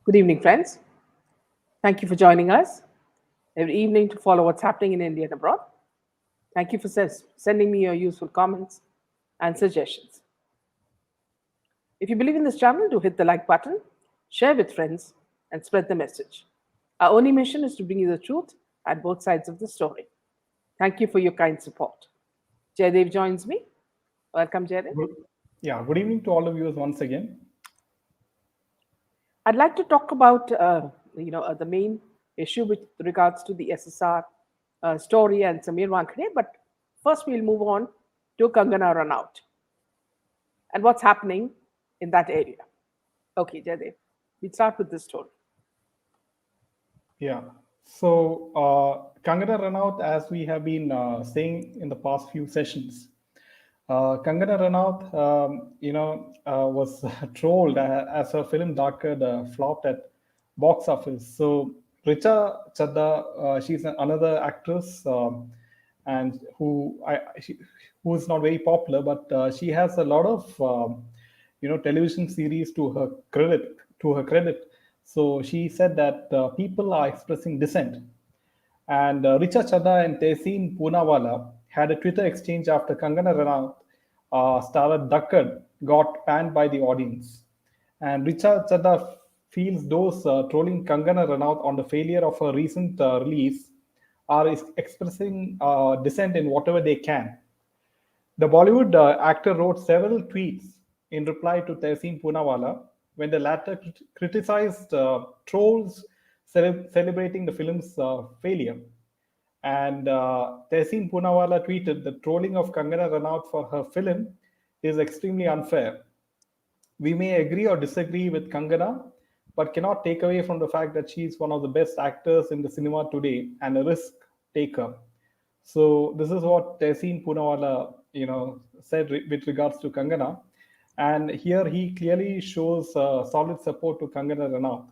Good evening, friends. Thank you for joining us every evening to follow what's happening in India and abroad. Thank you for sending me your useful comments and suggestions. If you believe in this channel, do hit the like button, share with friends, and spread the message. Our only mission is to bring you the truth at both sides of the story. Thank you for your kind support. Jaydev joins me. Welcome, Jaydev. Good evening to all of you once again. I'd like to talk about the main issue with regards to the SSR story and Sameer Wankhede, but first we'll move on to Kangana Ranaut and what's happening in that area. Okay, Jaydev, we'll start with this story. Yeah. So Kangana Ranaut, as we have been saying in the past few sessions, Kangana Ranaut, was trolled as her film Darkad flopped at box office. So Richa Chadda, she's another actress, and who is not very popular, but she has a lot of television series to her credit. So she said that people are expressing dissent. And Richa Chadha and Tehseen Poonawalla had a Twitter exchange after Kangana Ranaut starred Dakkad got panned by the audience. And Richa Chadha feels those trolling Kangana Ranaut on the failure of her recent release are expressing dissent in whatever they can. The Bollywood actor wrote several tweets in reply to Tehseen Poonawalla when the latter criticized trolls celebrating the film's failure. And Tehseen Poonawalla tweeted, "The trolling of Kangana Ranaut for her film is extremely unfair. We may agree or disagree with Kangana, but cannot take away from the fact that she is one of the best actors in the cinema today and a risk taker." So this is what Tehseen Poonawalla, said with regards to Kangana. And here he clearly shows solid support to Kangana Ranaut.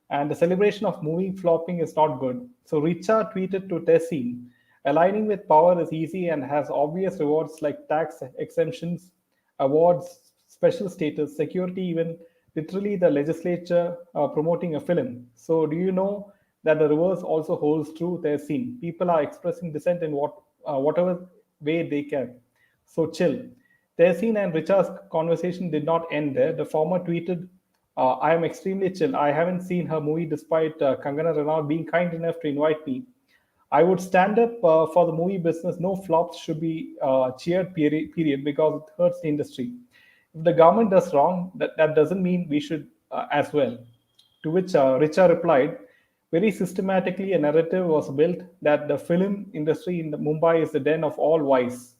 And the celebration of movie flopping is not good. So Richa tweeted to Tehseen, "Aligning with power is easy and has obvious rewards like tax exemptions, awards, special status, security, even literally the legislature promoting a film. So do you know that the reverse also holds true, Tehseen? People are expressing dissent in whatever way they can. So chill." Tehseen and Richa's conversation did not end there. The former tweeted, "I am extremely chill. I haven't seen her movie despite Kangana Ranaut being kind enough to invite me. I would stand up for the movie business. No flops should be cheered, period, because it hurts the industry. If the government does wrong, that doesn't mean we should as well." To which Richa replied, "Very systematically, a narrative was built that the film industry in Mumbai is the den of all vice.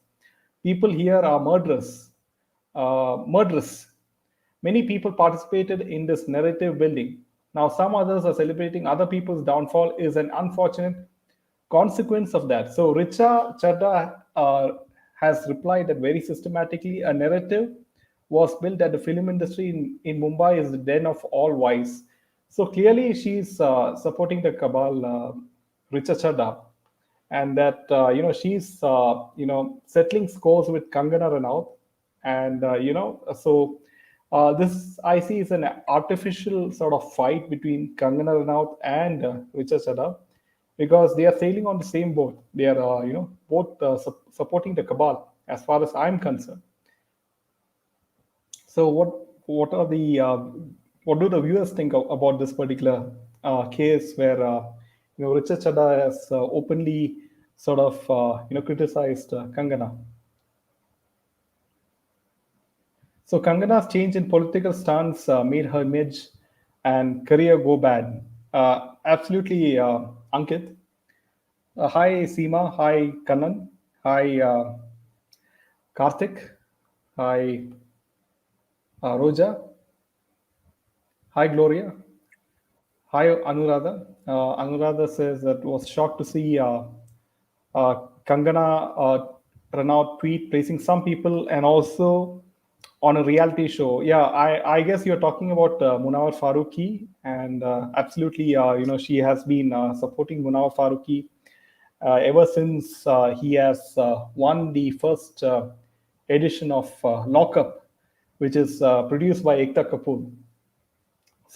People here are murderous. Many people participated in this narrative building. Now some others are celebrating other people's downfall is an unfortunate consequence of that." So Richa Chadha has replied that very systematically a narrative was built that the film industry in Mumbai is the den of all vice. So clearly she's supporting the cabal, Richa Chadha, and that she's settling scores with Kangana Ranaut. And this I see is an artificial sort of fight between Kangana Ranaut and Richa Chadha, because they are sailing on the same boat. They are both supporting the cabal as far as I'm concerned. So what are the what do the viewers think about this particular case where Richa Chadha has openly sort of criticized Kangana? So Kangana's change in political stance made her image and career go bad. Absolutely, Ankit. Hi Seema, hi Kannan, hi Karthik, hi Roja, hi Gloria, hi Anuradha. Anuradha says that was shocked to see Kangana Ranaut tweet praising some people and also on a reality show. Yeah, I guess you're talking about Munawar Farooqi, and absolutely, she has been supporting Munawar Farooqi ever since he has won the first edition of Lockup, which is produced by Ekta Kapoor.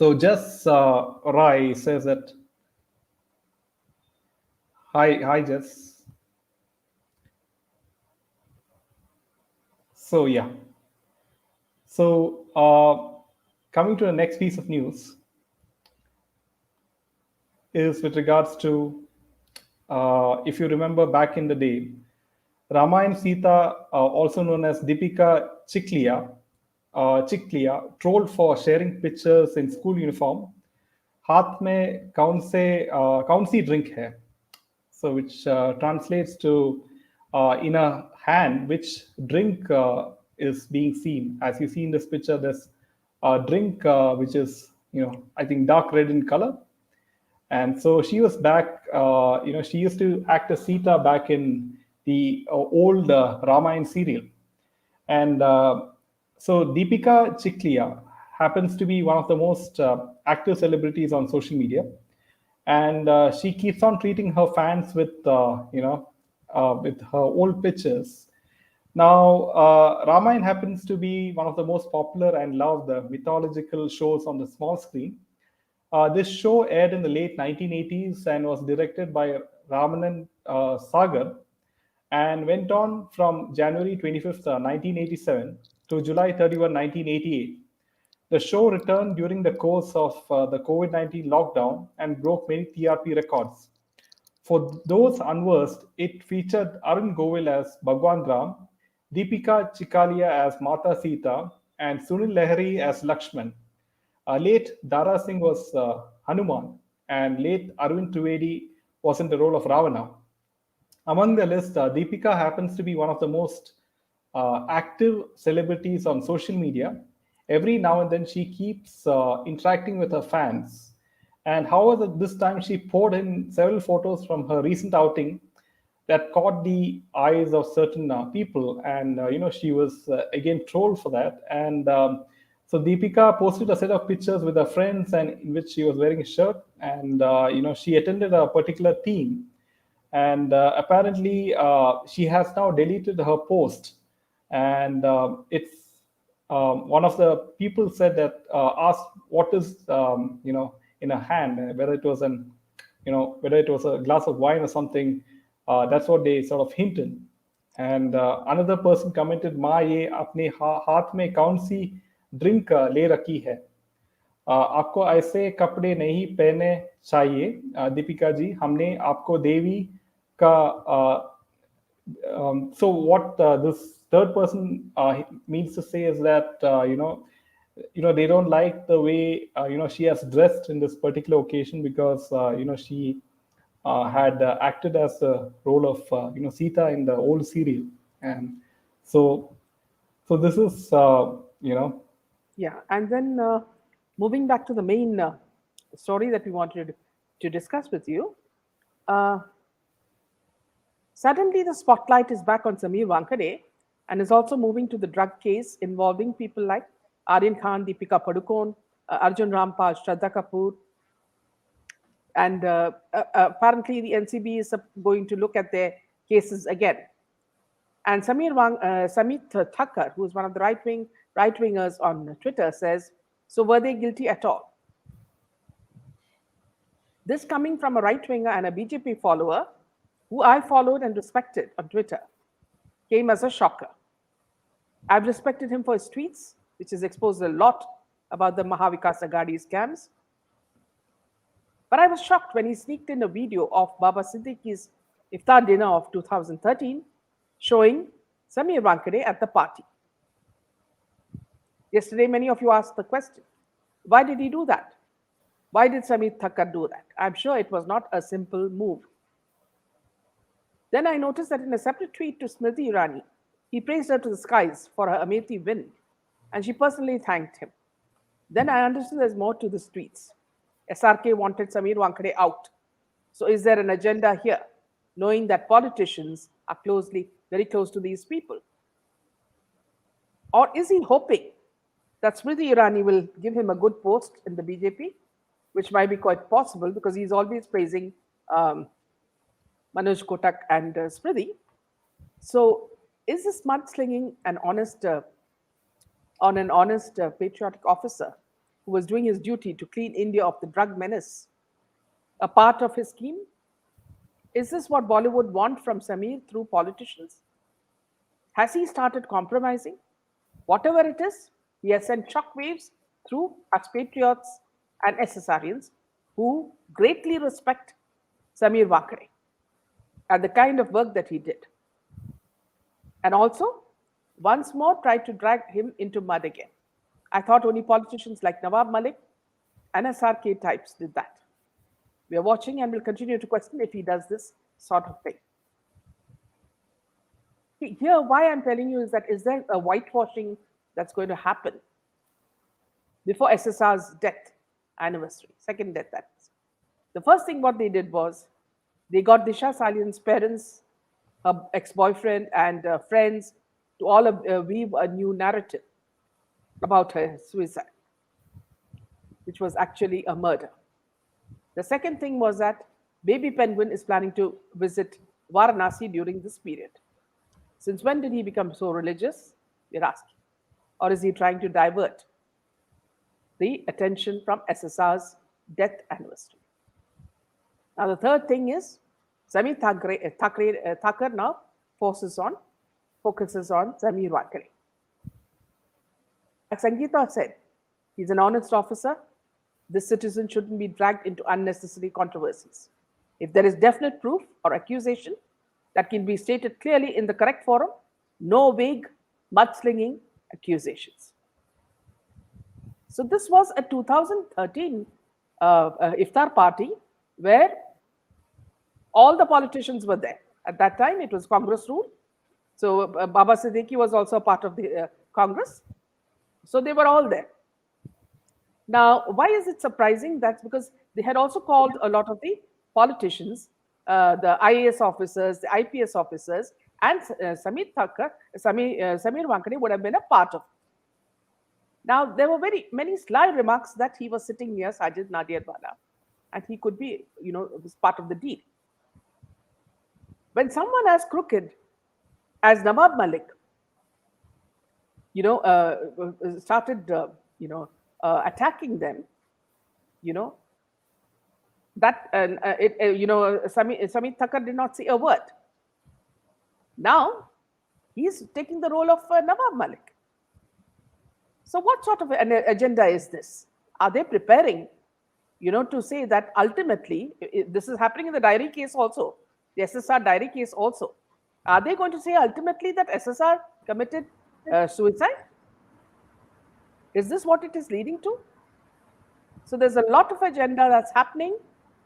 So Jess Rai says that, hi Jess. So yeah. So coming to the next piece of news is with regards to, if you remember back in the day, Rama and Sita, also known as Deepika Chikhalia, trolled for sharing pictures in school uniform. हाथ में कौन सी drink है? So which translates to, in a hand, which drink is being seen. As you see in this picture, there's a drink which is, I think dark red in color. And so she was back, she used to act as Sita back in the old Ramayana serial. And so Deepika Chikhalia happens to be one of the most active celebrities on social media. And she keeps on treating her fans with her old pictures. Now, Ramayana happens to be one of the most popular and loved mythological shows on the small screen. This show aired in the late 1980s and was directed by Ramanan Sagar and went on from January 25th, 1987 to July 31, 1988. The show returned during the course of the COVID-19 lockdown and broke many TRP records. For those unversed, it featured Arun Govil as Bhagwan Ram, Deepika Chikhalia as Mata Sita, and Sunil Lahiri as Lakshman. Late Dara Singh was Hanuman, and late Arvind Trivedi was in the role of Ravana. Among the list, Deepika happens to be one of the most active celebrities on social media. Every now and then, she keeps interacting with her fans. And however, this time she poured in several photos from her recent outing that caught the eyes of certain people, and she was again trolled for that. And so Deepika posted a set of pictures with her friends, and in which she was wearing a shirt, and she attended a particular theme, and apparently she has now deleted her post, and it's one of the people said that asked what is in a hand, whether it was whether it was a glass of wine or something. That's what they sort of hinted. And another person commented, "माँ ये अपने हाथ में कौन सी drink ले रखी है? आपको ऐसे कपड़े नहीं पहने चाहिए दीपिका जी, हमने आपको देवी का." So what this third person means to say is that they don't like the way she has dressed in this particular occasion, because she had acted as the role of Sita in the old serial. And so this is Yeah, and then moving back to the main story that we wanted to discuss with you. Suddenly, the spotlight is back on Sameer Wankhede and is also moving to the drug case involving people like Aryan Khan, Deepika Padukone, Arjun Rampal, Shraddha Kapoor. And apparently, the NCB is going to look at their cases again. And Sameet Thakkar, who is one of the right-wingers on Twitter, says, "So were they guilty at all?" This coming from a right-winger and a BJP follower who I followed and respected on Twitter came as a shocker. I've respected him for his tweets, which has exposed a lot about the Mahavikas Aghadi scams. But I was shocked when he sneaked in a video of Baba Siddiqui's iftar dinner of 2013 showing Sameer Wankhede at the party. Yesterday, many of you asked the question, why did he do that? Why did Sameet Thakkar do that? I'm sure it was not a simple move. Then I noticed that in a separate tweet to Smriti Irani, he praised her to the skies for her Amethi win, and she personally thanked him. Then I understood there's more to the tweets. SRK wanted Sameer Wankhede out. So is there an agenda here, knowing that politicians are very close to these people? Or is he hoping that Smriti Irani will give him a good post in the BJP, which might be quite possible because he's always praising Manoj Kotak and Smriti. So is this mudslinging an honest patriotic officer who was doing his duty to clean India of the drug menace, a part of his scheme? Is this what Bollywood want from Sameer through politicians? Has he started compromising? Whatever it is, he has sent shockwaves through us patriots and SSRians who greatly respect Sameer Wankhede and the kind of work that he did. And also, once more, tried to drag him into mud again. I thought only politicians like Nawab Malik and SRK types did that. We are watching and will continue to question if he does this sort of thing. Here, why I'm telling you is that is there a whitewashing that's going to happen before SSR's death anniversary, second death that is. The first thing what they did was they got Disha Salian's parents, her ex-boyfriend, and friends to all weave a new narrative about her suicide, which was actually a murder. The second thing was that Baby Penguin is planning to visit Varanasi during this period. Since when did he become so religious? We're asking. Or is he trying to divert the attention from SSR's death anniversary? Now, the third thing is Sameet Thakur now focuses on Sameer Wankhede. As Sangeeta said, he's an honest officer. This citizen shouldn't be dragged into unnecessary controversies. If there is definite proof or accusation that can be stated clearly in the correct forum, no vague, mudslinging accusations. So this was a 2013 iftar party where all the politicians were there. At that time, it was Congress rule. So Baba Siddiqui was also a part of the Congress. So they were all there. Now, why is it surprising? That's because they had also called a lot of the politicians, the IAS officers, the IPS officers, and Sameer Wankhede would have been a part of it. Now, there were very many sly remarks that he was sitting near Sajid Nadiadwala, and he could be, was part of the deal. When someone as crooked as Nawab Malik, started, attacking them, that Sameet Thakur did not say a word. Now he's taking the role of Nawab Malik. So what sort of an agenda is this? Are they preparing, to say that ultimately, this is happening in the diary case also, the SSR diary case also. Are they going to say ultimately that SSR committed suicide? Is this what it is leading to? So there's a lot of agenda that's happening.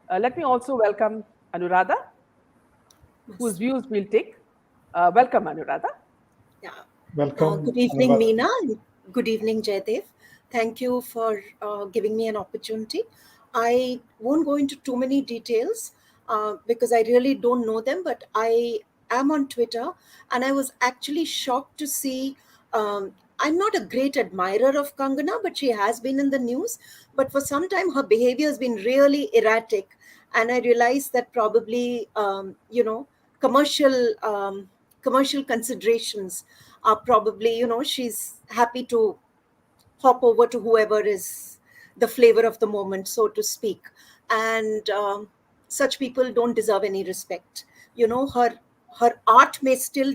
Let me also welcome Anuradha, whose views we'll take. Welcome, Anuradha. Yeah. Welcome. Good evening, Meena. Good evening, Jaydev. Thank you for giving me an opportunity. I won't go into too many details because I really don't know them, but I am on Twitter and I was actually shocked to see. I'm not a great admirer of Kangana, but she has been in the news. But for some time, her behavior has been really erratic. And I realized that probably, commercial considerations are probably, she's happy to hop over to whoever is the flavor of the moment, so to speak. And such people don't deserve any respect. Her art may still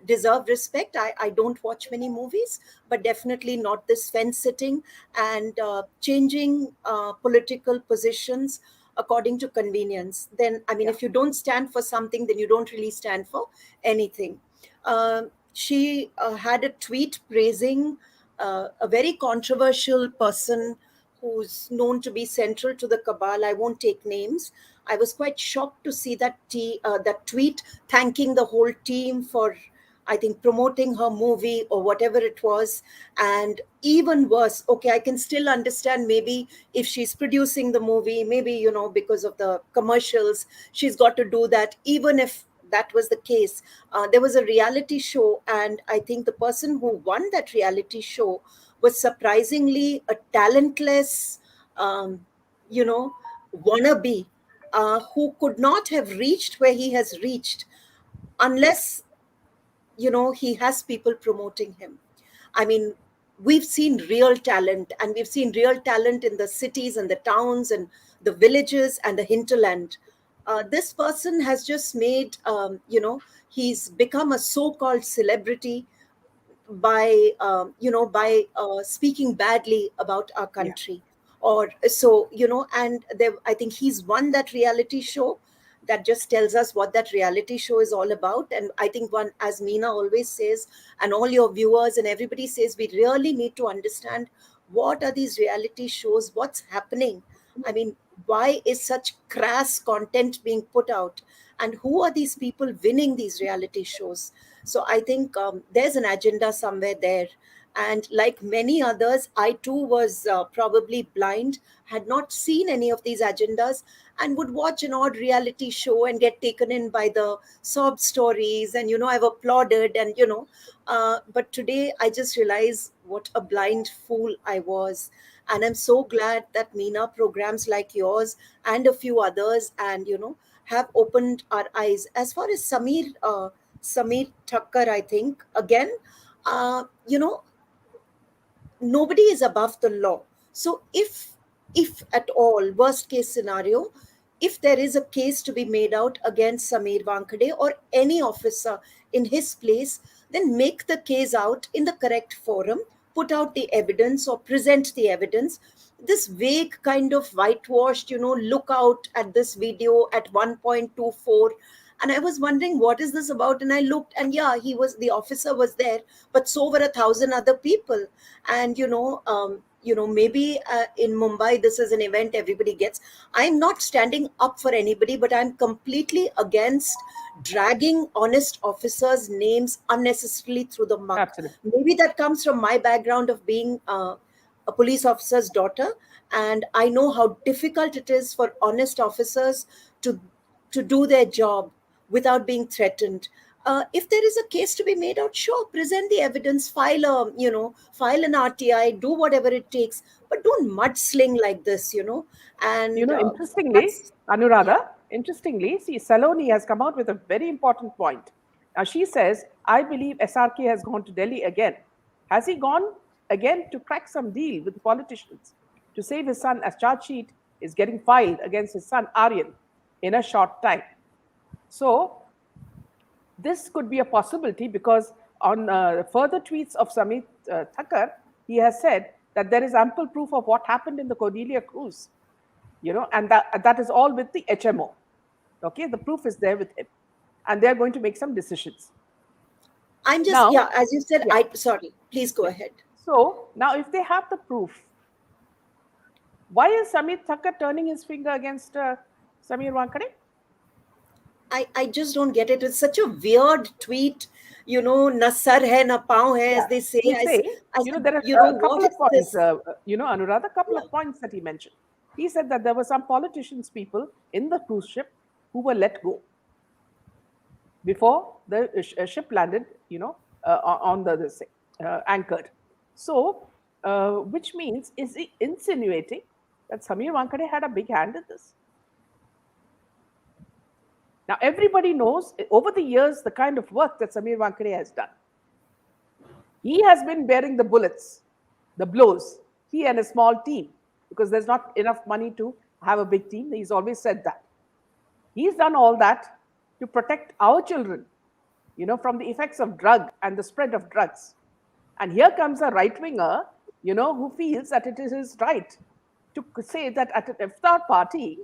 deserve respect. I don't watch many movies, but definitely not this fence sitting and changing political positions according to convenience. Then if you don't stand for something, then you don't really stand for anything. She had a tweet praising a very controversial person who's known to be central to the cabal. I won't take names. I was quite shocked to see that tweet thanking the whole team for, I think, promoting her movie or whatever it was. And even worse, okay, I can still understand maybe if she's producing the movie, maybe, because of the commercials, she's got to do that. Even if that was the case, there was a reality show, and I think the person who won that reality show was surprisingly a talentless, wannabe who could not have reached where he has reached unless he has people promoting him. I mean, we've seen real talent, and we've seen real talent in the cities and the towns and the villages and the hinterland. This person has just made, he's become a so-called celebrity by speaking badly about our Yeah. country, or so, and there, I think he's won that reality show. That just tells us what that reality show is all about. And I think, one, as Meena always says, and all your viewers and everybody says, we really need to understand what are these reality shows, what's happening. I mean, why is such crass content being put out, and who are these people winning these reality shows? So I think there's an agenda somewhere there. And like many others, I too was probably blind, had not seen any of these agendas, and would watch an odd reality show and get taken in by the sob stories. And, I've applauded, and, but today I just realize what a blind fool I was. And I'm so glad that Meena programs like yours and a few others, and, have opened our eyes. As far as Sameer Thakkar, I think, again, uh, you know, nobody is above the law. So if at all, worst case scenario, if there is a case to be made out against Sameer Wankhede or any officer in his place, then make the case out in the correct forum, put out the evidence or present the evidence. This vague kind of whitewashed, look out at this video at 1.24, and I was wondering what is this about. And I looked, and yeah, the officer was there, but so were 1,000 other people. And maybe in Mumbai this is an event everybody gets. I'm not standing up for anybody, but I'm completely against dragging honest officers' names unnecessarily through the muck. Absolutely. Maybe that comes from my background of being a police officer's daughter, and I know how difficult it is for honest officers to do their job without being threatened. If there is a case to be made out, sure, present the evidence, file an RTI, do whatever it takes, but don't mudsling like this. And Interestingly, that's, yeah. Anuradha, interestingly, see, Saloni has come out with a very important point. Now, she says, I believe SRK has gone to Delhi again. Has he gone again to crack some deal with the politicians to save his son, as charge sheet is getting filed against his son, Aryan, in a short time? So, this could be a possibility, because on further tweets of Sameet Thakkar, he has said that there is ample proof of what happened in the Cordelia cruise, and that is all with the HMO. Okay, the proof is there with him, and they are going to make some decisions. I'm just, Now, yeah, as you said, yeah. sorry, please go ahead. So now, if they have the proof, why is Sameet Thakkar turning his finger against Sameer Wankhede? I just don't get it. It's such a weird tweet, na sar hai, na pav hai, as they say. They say, there are a couple what of is points, this? Anuradha, a couple of points that he mentioned. He said that there were some politicians, people in the cruise ship who were let go before the ship landed, on the anchored. So, which means, is he insinuating that Sameer Wankhede had a big hand in this? Now, everybody knows over the years the kind of work that Sameer Wankhede has done. He has been bearing the bullets, the blows, he and a small team, because there's not enough money to have a big team. He's always said that. He's done all that to protect our children, from the effects of drug and the spread of drugs. And here comes a right-winger, who feels that it is his right to say that at an iftar party,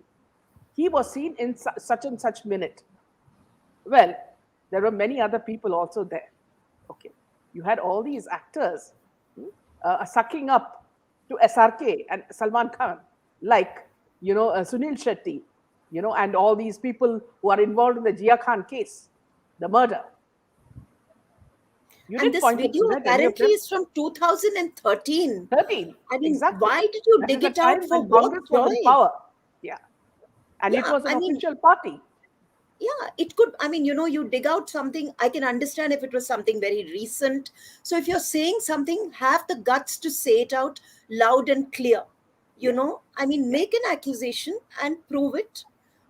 he was seen in such and such minute. Well, there were many other people also there. Okay. You had all these actors sucking up to SRK and Salman Khan, like, Sunil Shetty, and all these people who are involved in the Jia Khan case, the murder. You And did this point video out that apparently is from 2013. 13, I mean, exactly. why did you That dig is it the out time for when what? Congress was in Why? power. Yeah. And it Yeah, was an I mean, official party. yeah, it could, I mean, you dig out something. I can understand if it was something very recent. So if you're saying something, have the guts to say it out loud and clear. Yeah. I mean, Yeah. make an accusation and prove it.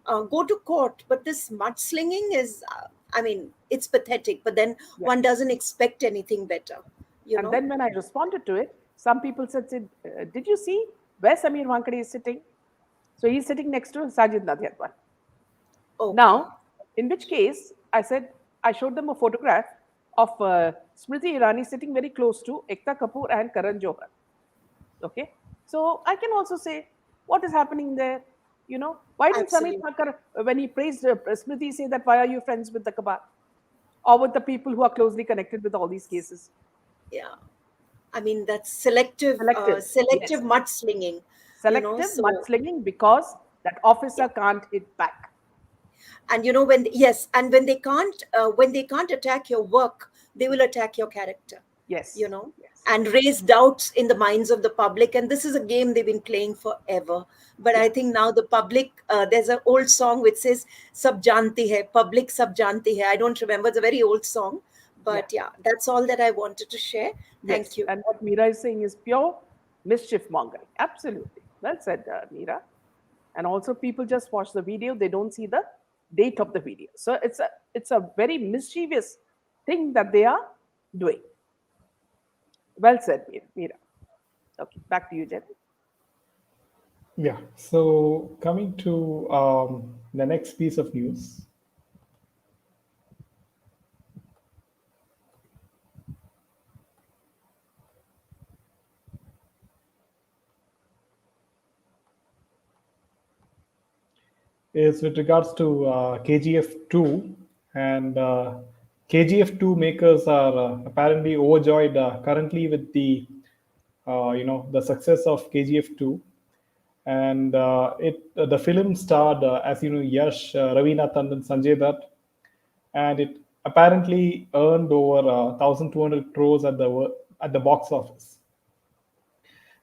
Go to court. But this mudslinging is, I mean, it's pathetic. But then Yeah. one doesn't expect anything better. you And know. then when I responded to it, some people said, did you see where Sameer Wankhede is sitting? So he's sitting next to Sajid Nadyatwan. Okay. Now, in which case, I said, I showed them a photograph of Smriti Irani sitting very close to Ekta Kapoor and Karan Johar. Okay. So I can also say, what is happening there? You know, why didn't Sameet Absolutely. Thakkar, when he praised Smriti, say that, why are you friends with the Kabal? Or with the people who are closely connected with all these cases? Yeah. I mean, that's selective, Selective. selective Yes. mudslinging, Selective so, mudslinging because that officer yeah. can't hit back. And yes, and when they can't attack your work, they will attack your character, you Yes. know, Yes. and raise doubts in the minds of the public. And this is a game they've been playing forever. But Yeah. I think now the public, there's an old song which says "Sab janti hai," public sab janti hai. I don't remember. It's a very old song, Yeah. but yeah, that's all that I wanted to share. Thank Yes. you. And what Meera is saying is pure mischief mongering. Absolutely. Well said, Meera. And also, people just watch the video; they don't see the date of the video. So it's a very mischievous thing that they are doing. Well said, Meera. Okay, back to you, Jen. Yeah. So coming to the next piece of news, is with regards to KGF 2, and KGF 2 makers are apparently overjoyed currently with the the success of KGF 2, and the film starred as you know Yash, Ravina Tandon, Sanjay Dutt, and it apparently earned over 1,200 crores at the box office.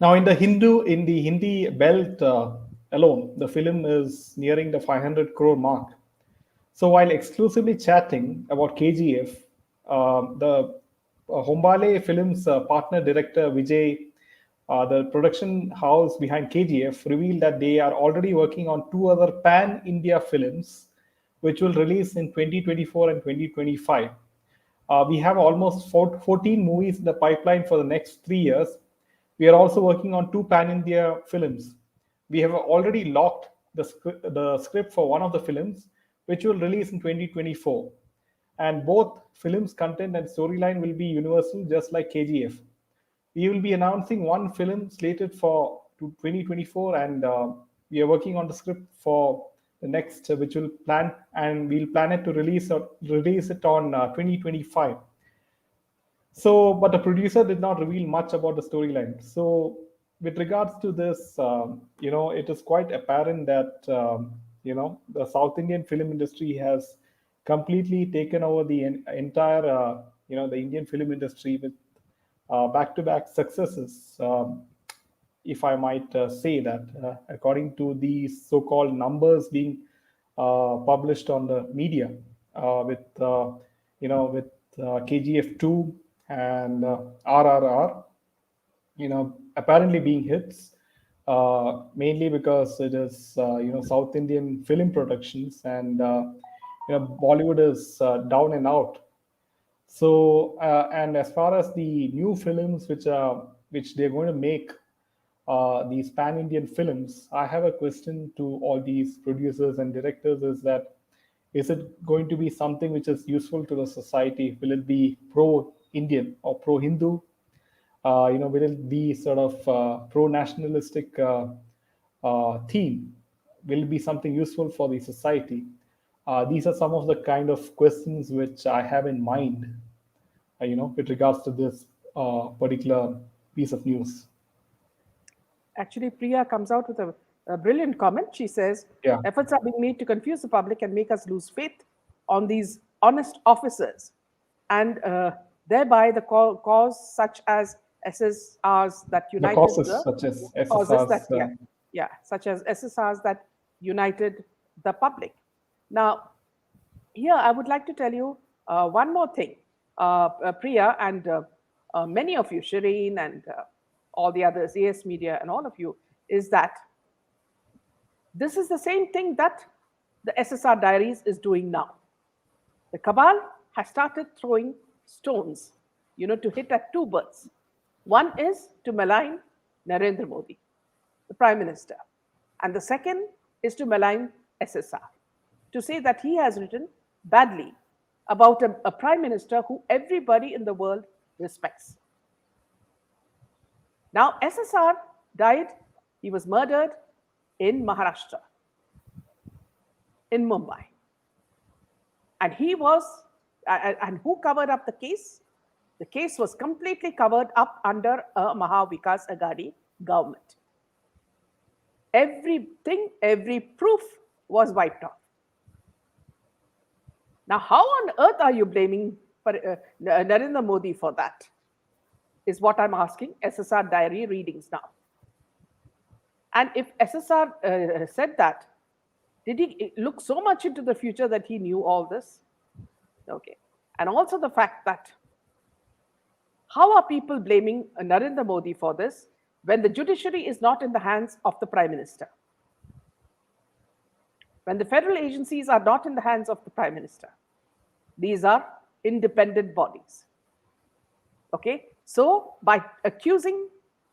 Now, in the Hindi belt alone, the film is nearing the 500 crore mark. So while exclusively chatting about KGF, the Hombale Films partner director Vijay, the production house behind KGF, revealed that they are already working on two other pan-India films, which will release in 2024 and 2025. We have almost 14 movies in the pipeline for the next 3 years. We are also working on two pan-India films. We have already locked the script for one of the films, which will release in 2024. And both films' content and storyline will be universal, just like KGF. We will be announcing one film slated for 2024, and we are working on the script for the next, which will plan, and we'll plan it to release it on 2025. So, but the producer did not reveal much about the storyline. So, with regards to this, it is quite apparent that the South Indian film industry has completely taken over the entire the Indian film industry with back-to-back successes. If I might say that, according to these so-called numbers being published on the media, with with KGF 2 and RRR, apparently being hits, mainly because it is South Indian film productions, and Bollywood is down and out. So, and as far as the new films which they're going to make, these pan-Indian films, I have a question to all these producers and directors: is that, is it going to be something which is useful to the society? Will it be pro-Indian or pro-Hindu? Will it be sort of pro-nationalistic theme? Will it be something useful for the society? These are some of the kind of questions which I have in mind, with regards to this particular piece of news. Actually, Priya comes out with a brilliant comment. She says, Yeah. efforts are being made to confuse the public and make us lose faith on these honest officers, and thereby the cause such as SSRs that The united causes the such as causes that, SSRs. such as SSRs that united the public. Now, here I would like to tell you one more thing, Priya, and many of you, Shireen, and all the others, AS Media, and all of you, is that this is the same thing that the SSR Diaries is doing now. The cabal has started throwing stones to hit at two birds. One is to malign Narendra Modi, the Prime Minister, and the second is to malign SSR, to say that he has written badly about a Prime Minister who everybody in the world respects. Now, SSR died, he was murdered in Maharashtra, in Mumbai. And and who covered up the case? The case was completely covered up under a Maha Vikas Aghadi government. Everything, every proof was wiped off. Now, how on earth are you blaming Narendra Modi for that? Is what I'm asking SSR diary readings now. And if SSR said that, did he look so much into the future that he knew all this? Okay. And also the fact that how are people blaming Narendra Modi for this when the judiciary is not in the hands of the Prime Minister? When the federal agencies are not in the hands of the Prime Minister. These are independent bodies. Okay? So, by accusing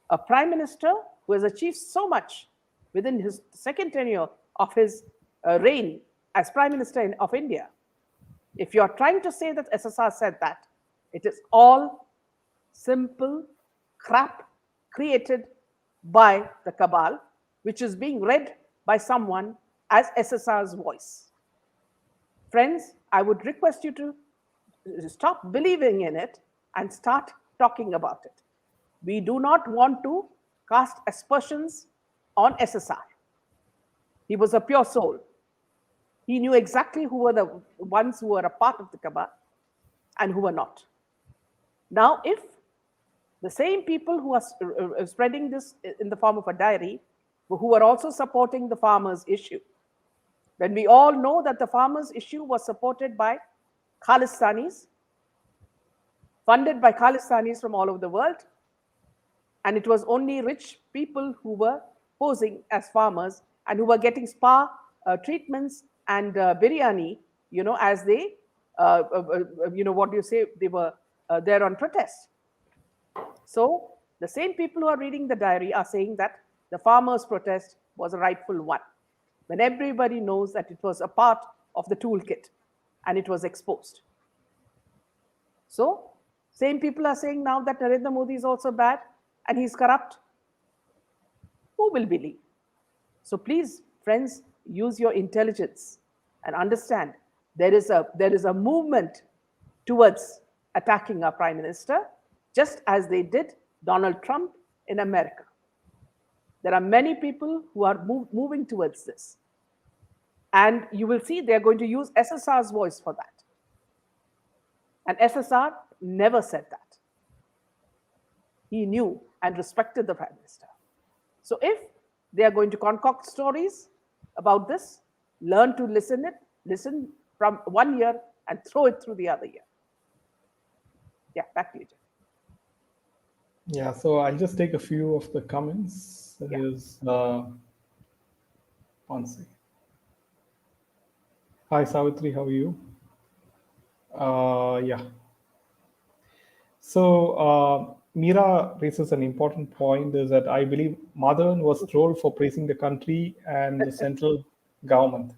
a Prime Minister who has achieved so much within his second tenure of his reign as Prime Minister of India, if you are trying to say that SSR said that, it is all simple crap created by the cabal, which is being read by someone as SSR's voice. Friends, I would request you to stop believing in it and start talking about it. We do not want to cast aspersions on SSR. He was a pure soul. He knew exactly who were the ones who were a part of the cabal and who were not. Now, if the same people who are spreading this in the form of a diary, who are also supporting the farmers' issue, when we all know that the farmers' issue was supported by Khalistanis, funded by Khalistanis from all over the world, and it was only rich people who were posing as farmers and who were getting spa treatments and biryani, as they, what do you say, they were there on protest. So the same people who are reading the diary are saying that the farmers' protest was a rightful one, when everybody knows that it was a part of the toolkit and it was exposed. So, same people are saying now that Narendra Modi is also bad and he's corrupt. Who will believe? So please, friends, use your intelligence and understand there is a movement towards attacking our Prime Minister, just as they did Donald Trump in America. There are many people who are moving towards this. And you will see they're going to use SSR's voice for that. And SSR never said that. He knew and respected the Prime Minister. So if they are going to concoct stories about this, learn to listen from one ear and throw it through the other ear. Yeah, back to you, Jeff. Yeah, so I'll just take a few of the comments. There is one second. Hi, Savitri, how are you? Yeah. So Meera raises an important point, is that I believe Madhavan was trolled for praising the country and the central government.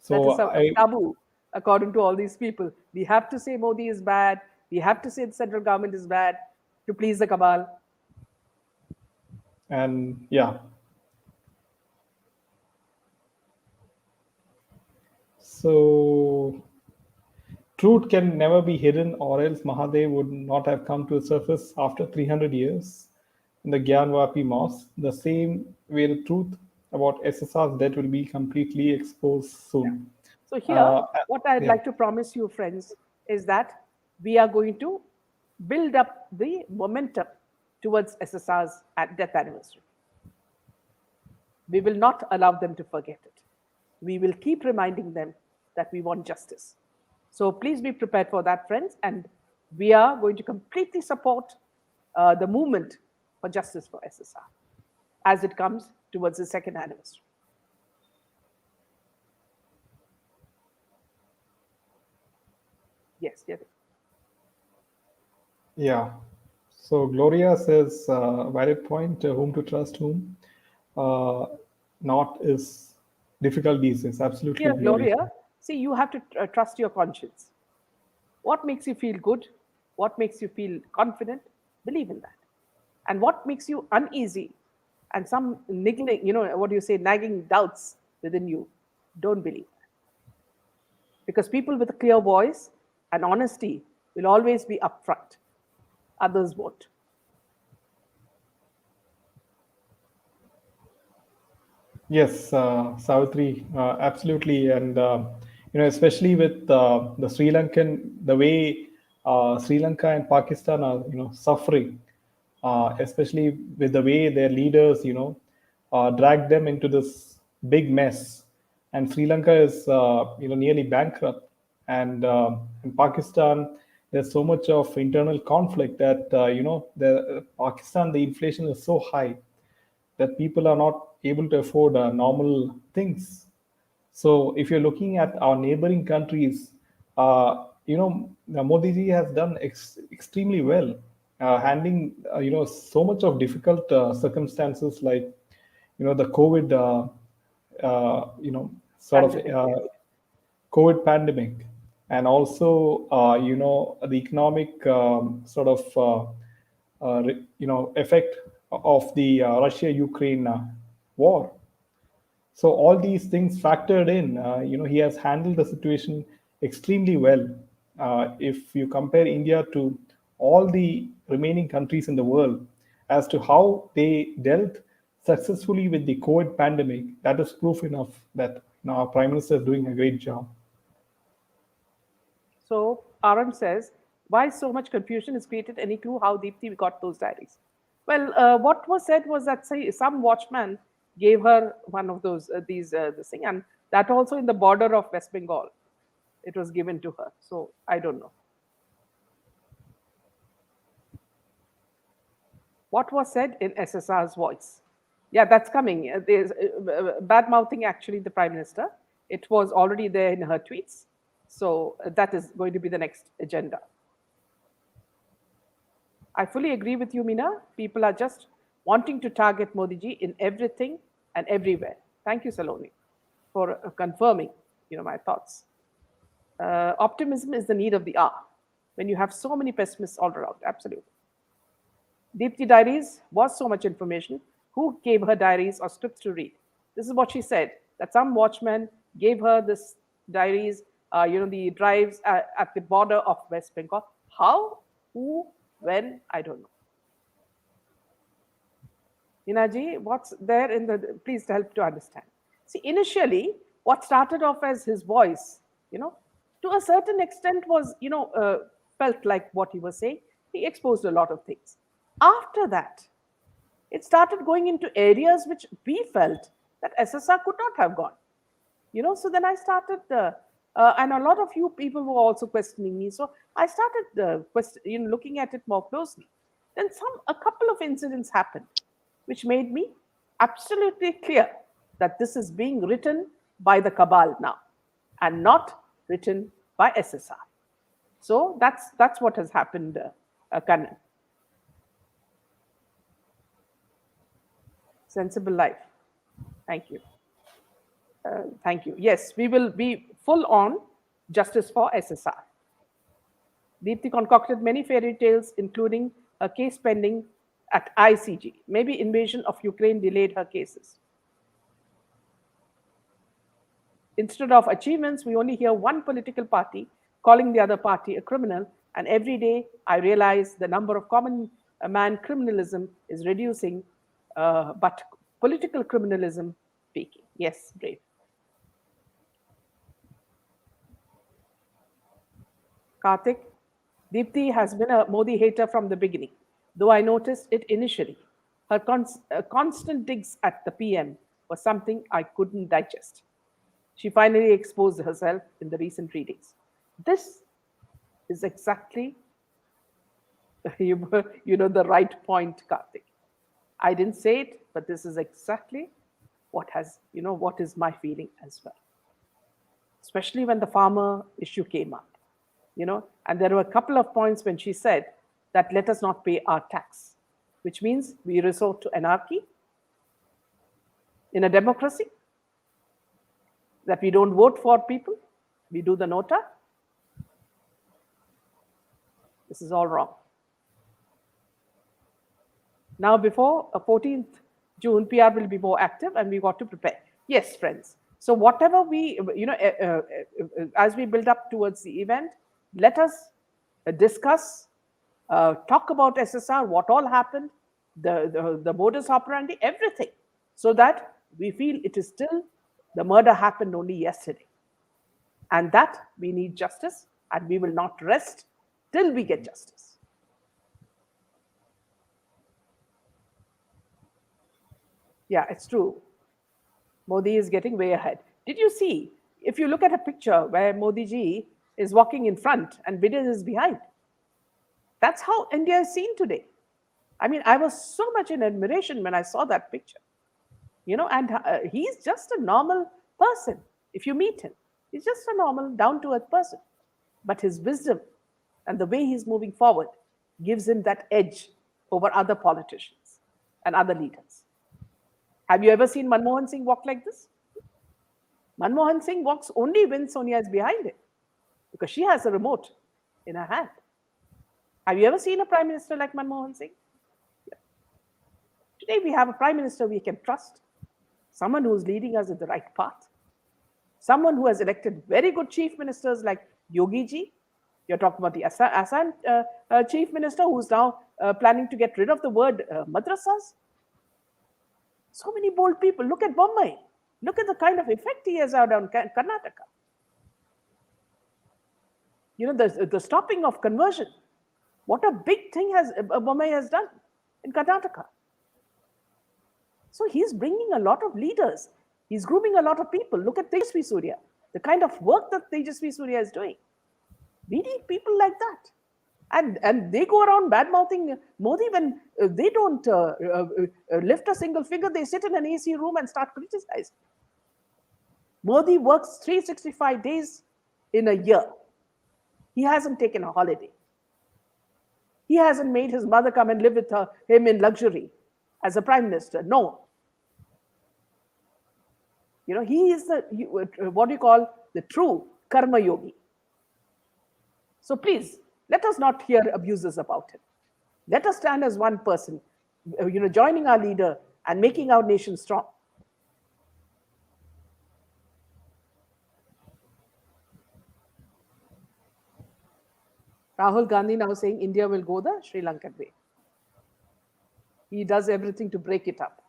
So that is a taboo, according to all these people. We have to say Modi is bad. We have to say the central government is bad to please the cabal. And yeah. So truth can never be hidden, or else Mahadev would not have come to the surface after 300 years in the Gyanvapi mosque. The same way the truth about SSR's death will be completely exposed soon. So here, what I'd like to promise you, friends, is that we are going to build up the momentum towards SSR's death anniversary. We will not allow them to forget it. We will keep reminding them that we want justice. So please be prepared for that, friends. And we are going to completely support the movement for justice for SSR as it comes towards the second anniversary. Yes, yes. Yeah. So Gloria says, valid point, whom to trust whom. Uh, not is difficult these days. Absolutely, Here, Gloria. Gloria, see, you have to trust your conscience. What makes you feel good? What makes you feel confident? Believe in that. And what makes you uneasy and some niggling, what do you say, nagging doubts within you, don't believe that. Because people with a clear voice and honesty will always be upfront. Others won't. Yes, Savitri, absolutely, and especially with the Sri Lankan, the way Sri Lanka and Pakistan are, suffering, especially with the way their leaders, drag them into this big mess, and Sri Lanka is, nearly bankrupt, and in Pakistan, there's so much of internal conflict that the Pakistan, the inflation is so high that people are not able to afford normal things. So if you're looking at our neighboring countries, Modi ji has done extremely well, handling so much of difficult circumstances like the COVID, sort of Pandemic, yes. COVID pandemic, and also the economic sort of effect of the Russia-Ukraine war. So all these things factored in, he has handled the situation extremely well. If you compare India to all the remaining countries in the world as to how they dealt successfully with the COVID pandemic, that is proof enough that our Prime Minister is doing a great job. So Aram says, why so much confusion is created? Any clue how Deepthi got those diaries? Well, what was said was that say, some watchman gave her one of those this thing, and that also in the border of West Bengal, it was given to her. So I don't know what was said in SSR's voice. Yeah, that's coming. There's bad mouthing actually the prime minister. It was already there in her tweets. So that is going to be the next agenda. I fully agree with you, Meena. People are just wanting to target Modi ji in everything and everywhere. Thank you, Saloni, for confirming, my thoughts. Optimism is the need of the hour when you have so many pessimists all around. Absolutely. Deepthi diaries was so much information. Who gave her diaries or scripts to read? This is what she said, that some watchman gave her this diaries, the drives at the border of West Bengal. How? Who? When? I don't know. Inaji, what's there in the, please help to understand. See, initially, what started off as his voice, to a certain extent was, felt like what he was saying. He exposed a lot of things. After that, it started going into areas which we felt that SSR could not have gone. So then I started, and a lot of you people were also questioning me. So I started looking at it more closely. Then a couple of incidents happened, which made me absolutely clear that this is being written by the cabal now, and not written by SSR. So that's what has happened, Kannan. Sensible life. Thank you. Thank you. Yes, we will be full on justice for SSR. Deepthi concocted many fairy tales, including a case pending at ICG. Maybe invasion of Ukraine delayed her cases. Instead of achievements, we only hear one political party calling the other party a criminal, and every day I realize the number of common man criminalism is reducing, but political criminalism peaking. Yes, brave. Karthik, Deepthi has been a Modi hater from the beginning, though I noticed it initially. Her constant digs at the PM was something I couldn't digest. She finally exposed herself in the recent readings. This is exactly, the right point, Karthik. I didn't say it, but this is exactly what is my feeling as well. Especially when the farmer issue came up, and there were a couple of points when she said that let us not pay our tax, which means we resort to anarchy in a democracy, that we don't vote for people, we do the nota. This is all wrong. Now, before 14th June, PR will be more active and we got to prepare. Yes, friends. So whatever we, as we build up towards the event, let us discuss, talk about SSR, what all happened, the modus operandi, everything, so that we feel it is still, the murder happened only yesterday. And that we need justice, and we will not rest till we get justice. Yeah, it's true. Modi is getting way ahead. Did you see, if you look at a picture where Modi ji is walking in front and Biden is behind, that's how India is seen today. I mean, I was so much in admiration when I saw that picture. And he's just a normal person. If you meet him, he's just a normal, down-to-earth person. But his wisdom and the way he's moving forward gives him that edge over other politicians and other leaders. Have you ever seen Manmohan Singh walk like this? Manmohan Singh walks only when Sonia is behind him, because she has a remote in her hand. Have you ever seen a prime minister like Manmohan Singh? Today we have a prime minister we can trust, someone who is leading us in the right path, someone who has elected very good chief ministers like Yogi ji. You're talking about the Assam chief minister, who's now planning to get rid of the word madrasas. So many bold people. Look at Bombay. Look at the kind of effect he has had on Karnataka. The stopping of conversion. What a big thing Bombay has done in Karnataka. So he's bringing a lot of leaders. He's grooming a lot of people. Look at Tejasvi Surya, the kind of work that Tejasvi Surya is doing. We need people like that. And they go around bad-mouthing Modi when they don't lift a single finger. They sit in an AC room and start criticizing. Modi works 365 days in a year. He hasn't taken a holiday. He hasn't made his mother come and live with him in luxury as a prime minister. No. He is what you call the true karma yogi. So please, let us not hear abuses about him. Let us stand as one person, joining our leader and making our nation strong. Rahul Gandhi now saying India will go the Sri Lankan way. He does everything to break it up.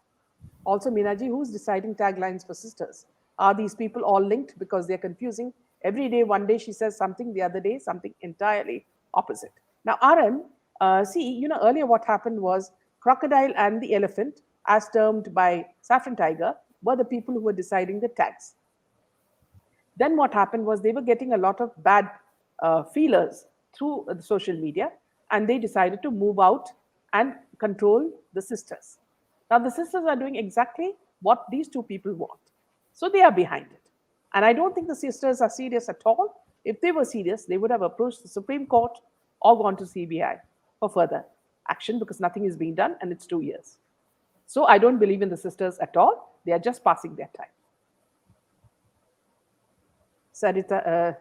Also, Meenaji, who's deciding taglines for sisters? Are these people all linked? Because they're confusing. Every day, one day she says something, the other day something entirely opposite. Now, RM, earlier what happened was crocodile and the elephant, as termed by Saffron Tiger, were the people who were deciding the tags. Then what happened was they were getting a lot of bad feelers through the social media, and they decided to move out and control the sisters. Now, the sisters are doing exactly what these two people want. So they are behind it. And I don't think the sisters are serious at all. If they were serious, they would have approached the Supreme Court or gone to CBI for further action, because nothing is being done and it's 2 years. So I don't believe in the sisters at all. They are just passing their time. Sarita?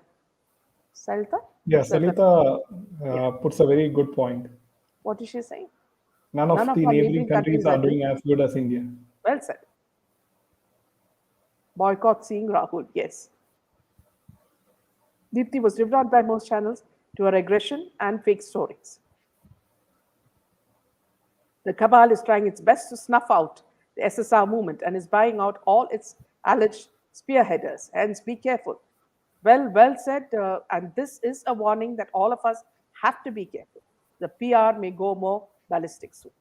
Yeah, Salita puts a very good point. What is she saying? None of the neighboring countries are doing as good as India. Well said. Boycott seeing Rahul, yes. Deepti was driven out by most channels to her aggression and fake stories. The cabal is trying its best to snuff out the SSR movement and is buying out all its alleged spearheaders. Hence, be careful. Well said. And this is a warning that all of us have to be careful. The PR may go more ballistic soon.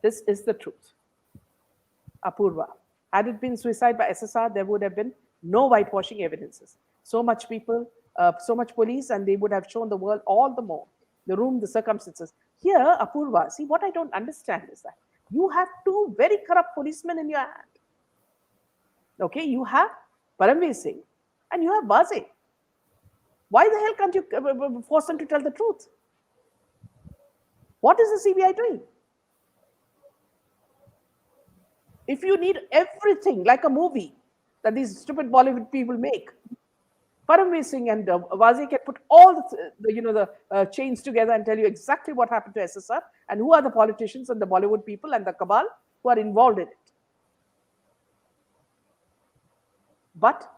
This is the truth. Apurva. Had it been suicide by SSR, there would have been no whitewashing evidences. So much people, so much police, and they would have shown the world all the more. The room, the circumstances. Here, Apurva, see, what I don't understand is that you have two very corrupt policemen in your hand. Okay, you have Paramveer Singh and you have Baze. Why the hell can't you force them to tell the truth? What is the CBI doing? If you need everything like a movie that these stupid Bollywood people make, Paramveer Singh and Wazi can put all the chains together and tell you exactly what happened to SSR and who are the politicians and the Bollywood people and the cabal who are involved in it. But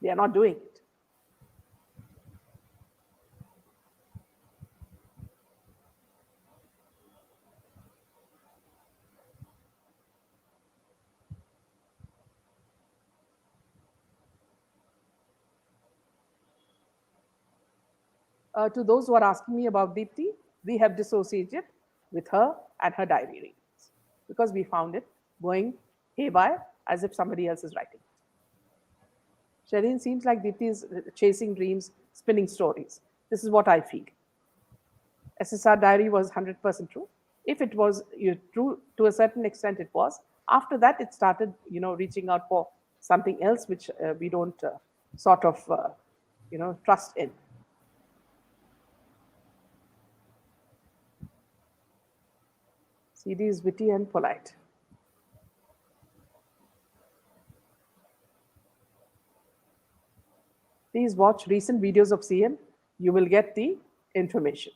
they are not doing it. To those who are asking me about Deepti, we have dissociated with her and her diary readings because we found it going haywire as if somebody else is writing it. Shireen, seems like Deepti is chasing dreams, spinning stories. This is what I feel. SSR diary was 100% true. If it was true to a certain extent, it was. After that, it started, reaching out for something else which we don't trust in. CD is witty and polite. Please watch recent videos of CM. You will get the information.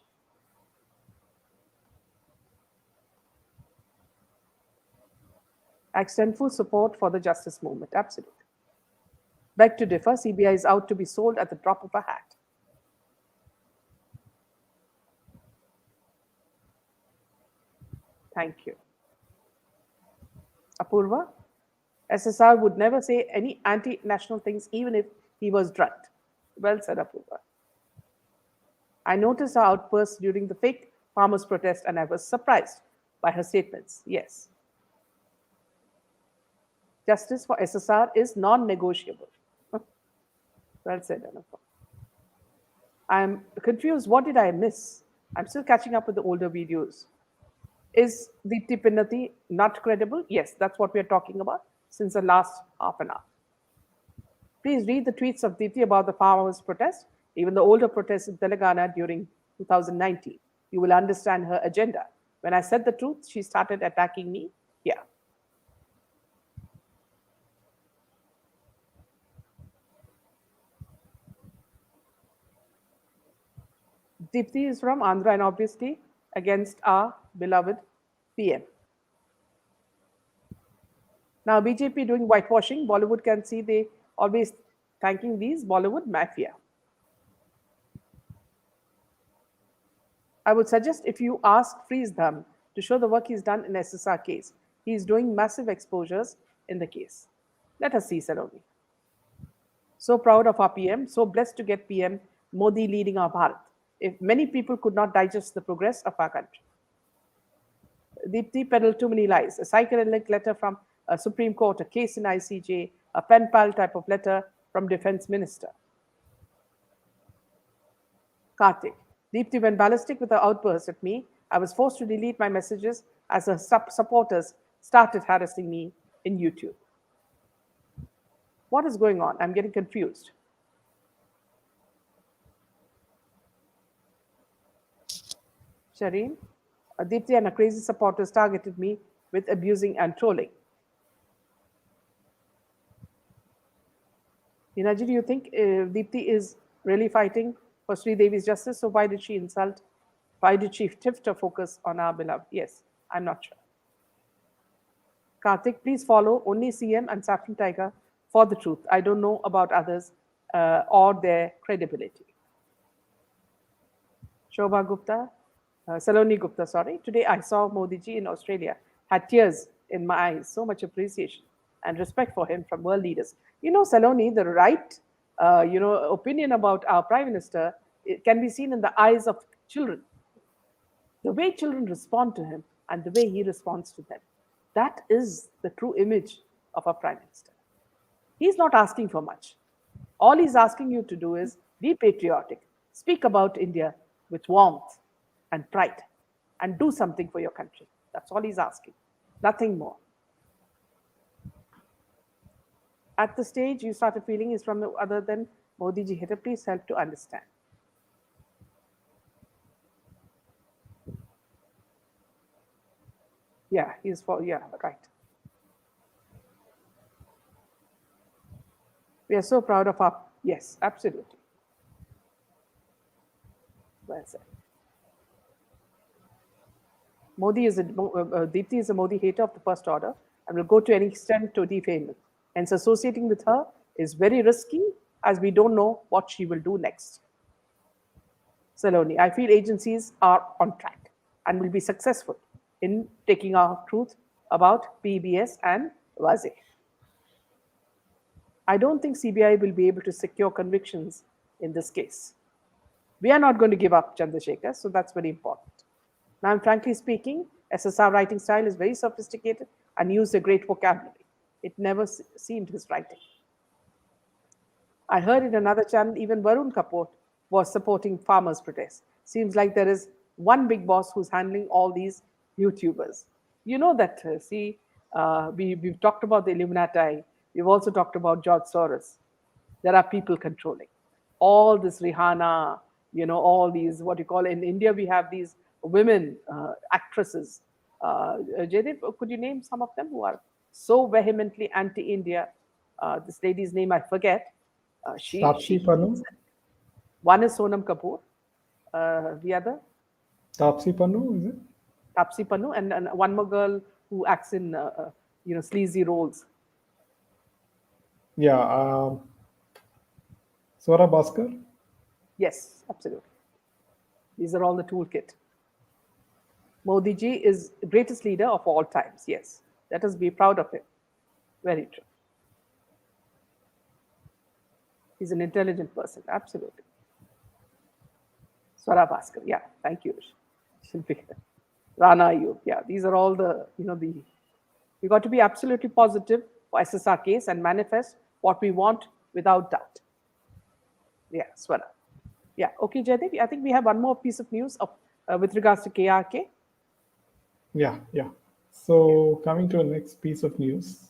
I extend full support for the justice movement. Absolutely. Beg to differ. CBI is out to be sold at the drop of a hat. Thank you. Apurva, SSR would never say any anti-national things even if he was drugged. Well said, Apurva. I noticed her outbursts during the fake farmers' protest and I was surprised by her statements. Yes. Justice for SSR is non-negotiable. Well said, Anupam. I'm confused. What did I miss? I'm still catching up with the older videos. Is Deepti Pinnati not credible? Yes, that's what we are talking about since the last half an hour. Please read the tweets of Deepti about the farmers' protest, even the older protests in Telangana during 2019. You will understand her agenda. When I said the truth, she started attacking me here. Deepti is from Andhra and obviously against our beloved PM. Now, BJP doing whitewashing. Bollywood can see they always thanking these Bollywood mafia. I would suggest if you ask Freeze Dham to show the work he's done in SSR case. He's doing massive exposures in the case. Let us see, Saloni. So proud of our PM, so blessed to get PM Modi leading our Bharat. If many people could not digest the progress of our country. Deepti peddled too many lies. A psychedelic letter from a Supreme Court, a case in ICJ, a pen pal type of letter from Defense Minister. Karthik. Deepti went ballistic with her outburst at me. I was forced to delete my messages as her supporters started harassing me in YouTube. What is going on? I'm getting confused. Shireen. Deepti and her crazy supporters targeted me with abusing and trolling. Ninaji, do you think Deepti is really fighting for Sri Devi's justice? So why did she insult? Why did she shift her focus on our beloved? Yes, I'm not sure. Karthik, please follow only CM and Saffron Tiger for the truth. I don't know about others or their credibility. Shobha Gupta, Saloni Gupta, sorry. Today I saw Modi ji in Australia, had tears in my eyes, so much appreciation and respect for him from world leaders. Saloni, the right, opinion about our Prime Minister it can be seen in the eyes of children. The way children respond to him and the way he responds to them. That is the true image of our Prime Minister. He's not asking for much. All he's asking you to do is be patriotic, speak about India with warmth and pride, and do something for your country. That's all he's asking, nothing more. At the stage you started feeling is from other than Modi ji hater, please help to understand. Yeah, he's for, yeah, right. We are so proud of our, yes, absolutely. Well said. Deepti is a Modi hater of the first order and will go to any extent to defame him. Hence, associating with her is very risky as we don't know what she will do next. Saloni, I feel agencies are on track and will be successful in taking our truth about PBS and Waze. I don't think CBI will be able to secure convictions in this case. We are not going to give up Chandrasekhar, so that's very important. Now, frankly speaking, SSR writing style is very sophisticated and used a great vocabulary. It never seemed his writing. I heard in another channel even Varun Kapoor was supporting farmers' protests. Seems like there is one big boss who's handling all these YouTubers. You know that, we've talked about the Illuminati. We've also talked about George Soros. There are people controlling. All this Rihanna, all these, what you call in India, we have these women actresses. Jaydev, could you name some of them who are so vehemently anti-India? This lady's name I forget. Taapsee Pannu? One is Sonam Kapoor. The other? Taapsee Pannu, is it? Taapsee Pannu, and one more girl who acts in sleazy roles. Yeah, Swara Bhaskar? Yes, absolutely. These are all the toolkit. Modi ji is the greatest leader of all times. Yes, let us be proud of him. Very true. He's an intelligent person. Absolutely. Swara Bhaskar. Yeah, thank you. Rana Ayub. Yeah, these are all the, we got to be absolutely positive for SSR case and manifest what we want without doubt. Yeah, Swara. Yeah, okay, Jaydev, I think we have one more piece of news with regards to KRK. Yeah. So coming to the next piece of news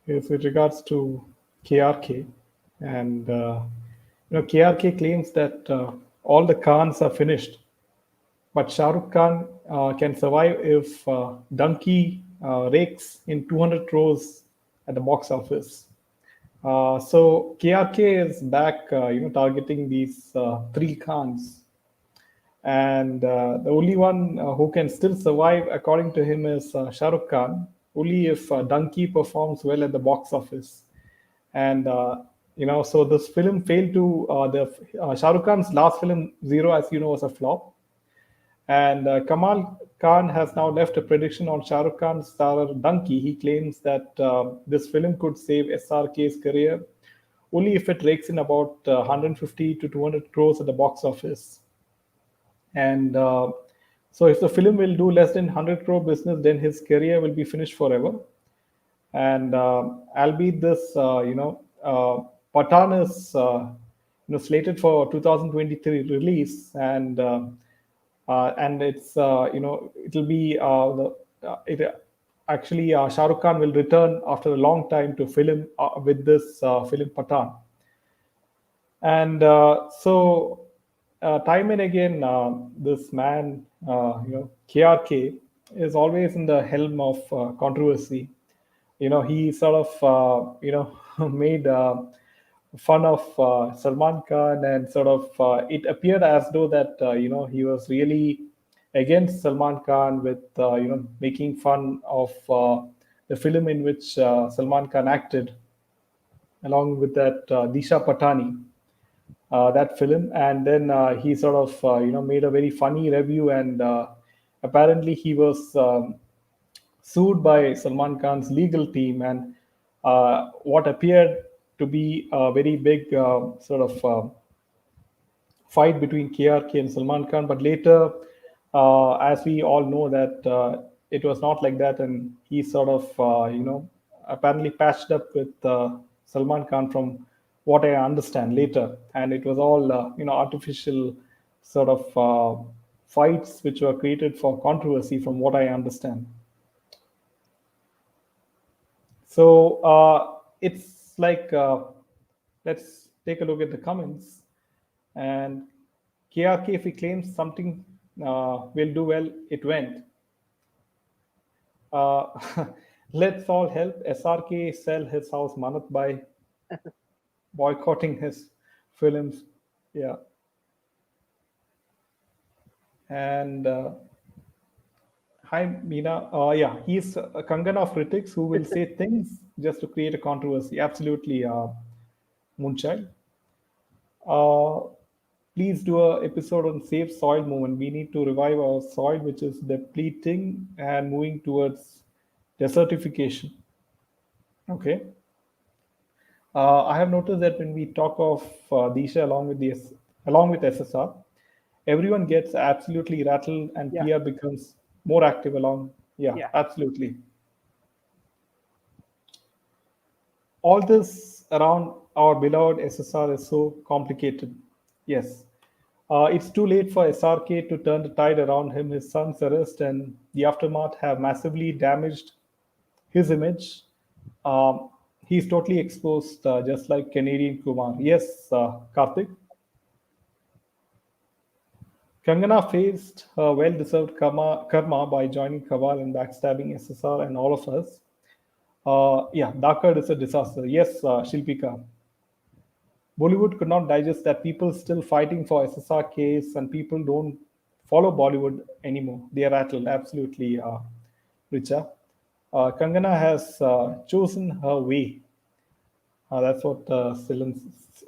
is with regards to KRK. And, KRK claims that all the Khans are finished, but Shah Rukh Khan can survive if Donkey rakes in 200 crores at the box office. So KRK is back, targeting these three Khans. And the only one who can still survive, according to him, is Shah Rukh Khan, only if Donkey performs well at the box office. And so this film failed to Shah Rukh Khan's last film, Zero, as you know, was a flop. And Kamal Khan has now left a prediction on Shah Rukh Khan's star Donkey. He claims that this film could save SRK's career only if it rakes in about 150 to 200 crores at the box office. And so if the film will do less than 100 crore business, then his career will be finished forever. And albeit this, Pathan is slated for 2023 release, and it's it'll be actually Shah Rukh Khan will return after a long time to film with this film Pathan. And so time and again, this man, KRK, is always in the helm of controversy. He sort of, made fun of Salman Khan, and sort of it appeared as though that, he was really against Salman Khan with, making fun of the film in which Salman Khan acted, along with that Disha Patani. That film, and then he sort of made a very funny review, and apparently he was sued by Salman Khan's legal team, and what appeared to be a very big sort of fight between KRK and Salman Khan. But later, as we all know, that it was not like that, and he sort of apparently patched up with Salman Khan, from what I understand later, and it was all artificial sort of fights which were created for controversy, from what I understand. So it's like, let's take a look at the comments. And KRK, if he claims something Will do well. It went. Uh, let's all help SRK sell his house Manat by boycotting his films. Yeah. And hi, Meena. Yeah, he's a Kangana of critics who will say things just to create a controversy. Absolutely, Moonchild. Uh, please do a episode on safe soil movement. We need to revive our soil, which is depleting and moving towards desertification. Okay. I have noticed that when we talk of Disha along with SSR, everyone gets absolutely rattled and Yeah, PR becomes more active along. Yeah, yeah, absolutely. All this around our beloved SSR is so complicated. Yes. It's too late for SRK to turn the tide around him. His son's arrest and the aftermath have massively damaged his image. Um, he's totally exposed, just like Canadian Kumar. Yes, Karthik. Kangana faced her well deserved karma by joining Kaval and backstabbing SSR and all of us. Yeah, Dhaka is a disaster. Yes, Shilpika. Bollywood could not digest that people still fighting for SSR case and people don't follow Bollywood anymore. They are rattled, absolutely, Richa. Kangana has chosen her way. That's what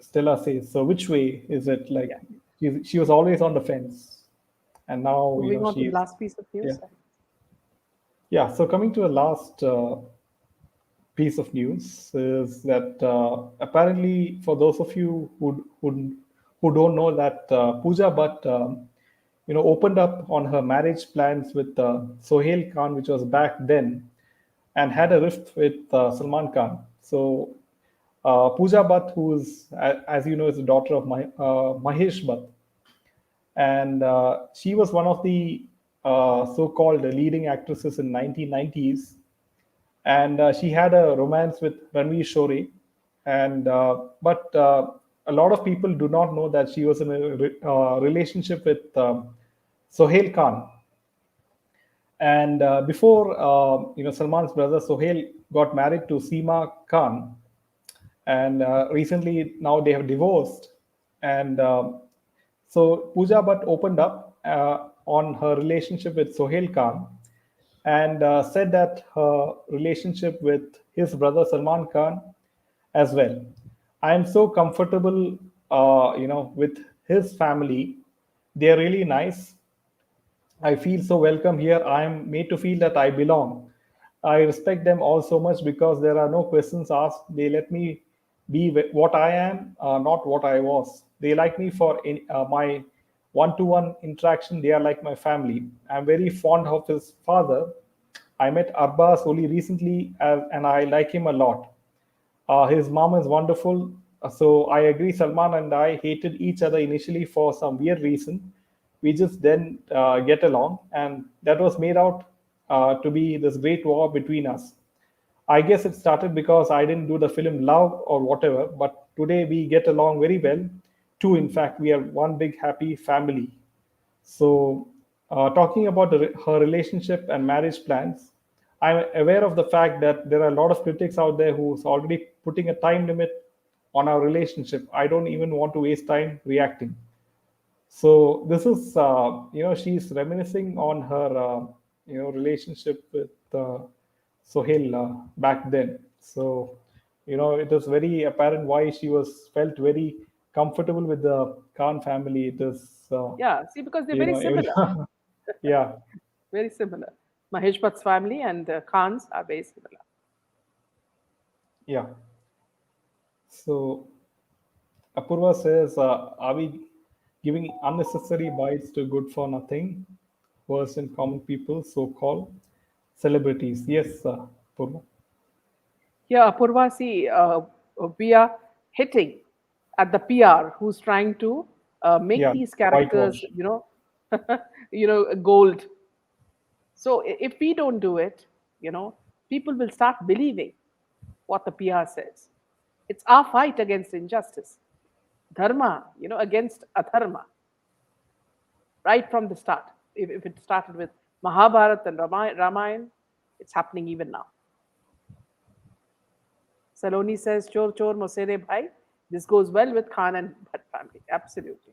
Stella says. So, which way is it? Like, yeah. she was always on the fence, and now Moving on to she the is. last piece of Yeah, news. yeah. So, coming to the last piece of news is that apparently, for those of you who don't know that Pooja Bhatt, opened up on her marriage plans with Sohail Khan, which was back then, and had a rift with Salman Khan. So Pooja Bhatt, who is, as you know, is the daughter of Mahesh Bhatt, and she was one of the so-called leading actresses in 1990s, and she had a romance with Ranveer Shore, and but a lot of people do not know that she was in a relationship with Sohail Khan. And before Salman's brother Sohail got married to Seema Khan, and recently now they have divorced, and so Pooja Bhatt opened up on her relationship with Sohail Khan, and said that her relationship with his brother Salman Khan as well. I am so comfortable, with his family. They are really nice. I feel so welcome here. I am made to feel that I belong. I respect them all so much because there are no questions asked. They let me be what I am, not what I was. They like me for my one to one interaction. They are like my family. I'm very fond of his father. I met Abbas only recently, and I like him a lot. His mom is wonderful. So I agree. Salman and I hated each other initially for some weird reason. We just didn't get along, and that was made out to be this great war between us. I guess it started because I didn't do the film Love or whatever, but today we get along very well. Too, in fact, we are one big happy family. So, talking about her relationship and marriage plans, I'm aware of the fact that there are a lot of critics out there who's already putting a time limit on our relationship. I don't even want to waste time reacting. So this is, she's reminiscing on her, relationship with Sohail back then. So, it is very apparent why she was felt very comfortable with the Khan family. It is, Yeah, see, because they're you very know, every, similar, yeah, very similar. Mahesh Bhatt's family and the Khans are very similar. yeah. So Apurva says, are we giving unnecessary bites to good for nothing, worse in common people, so-called celebrities? Yes, Apurva. Yeah, Apurva, see, we are hitting at the PR who's trying to make Yeah, these characters, whitewash. gold. So if we don't do it, people will start believing what the PR says. It's our fight against injustice, dharma, against adharma, right from the start. if it started with Mahabharat and Ramayana, it's happening even now. Saloni says, Chor Chor Mosere Bhai. This goes well with Khan and Bhatt family. Absolutely.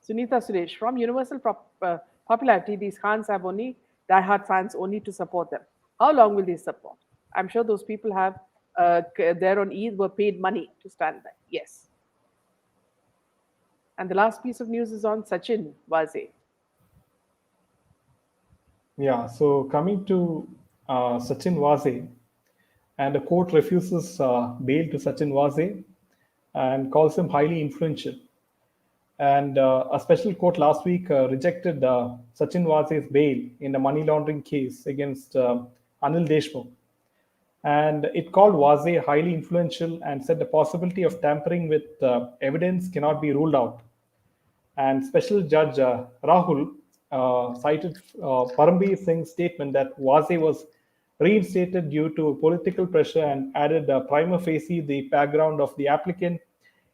Sunita Suresh, from universal popularity, these Khans have only diehard fans only to support them. How long will they support? I'm sure those people have there on Eid were paid money to stand there. Yes. And the last piece of news is on Sachin Waze. Yeah, so coming to Sachin Waze, and the court refuses bail to Sachin Waze and calls him highly influential. And a special court last week rejected Sachin Waze's bail in a money laundering case against Anil Deshmukh. And it called Waze highly influential and said the possibility of tampering with evidence cannot be ruled out. And Special Judge Rahul cited Parambir Singh's statement that Waze was reinstated due to political pressure and added prima facie the background of the applicant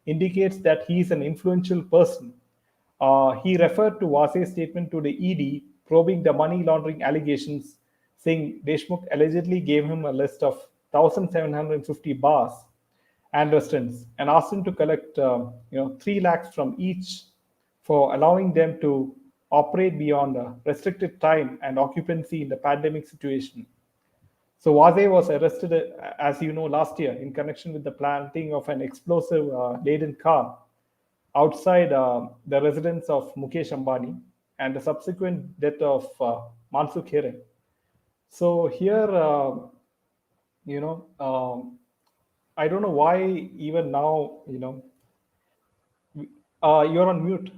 indicates that he is an influential person. He referred to Wase's statement to the ED probing the money laundering allegations, saying Deshmukh allegedly gave him a list of 1,750 bars and restaurants and asked him to collect 3 lakhs from each for allowing them to operate beyond restricted time and occupancy in the pandemic situation. So Waze was arrested, as you know, last year in connection with the planting of an explosive laden car outside the residence of Mukesh Ambani and the subsequent death of Mansukh Here. So here, I don't know why even now, you're on mute.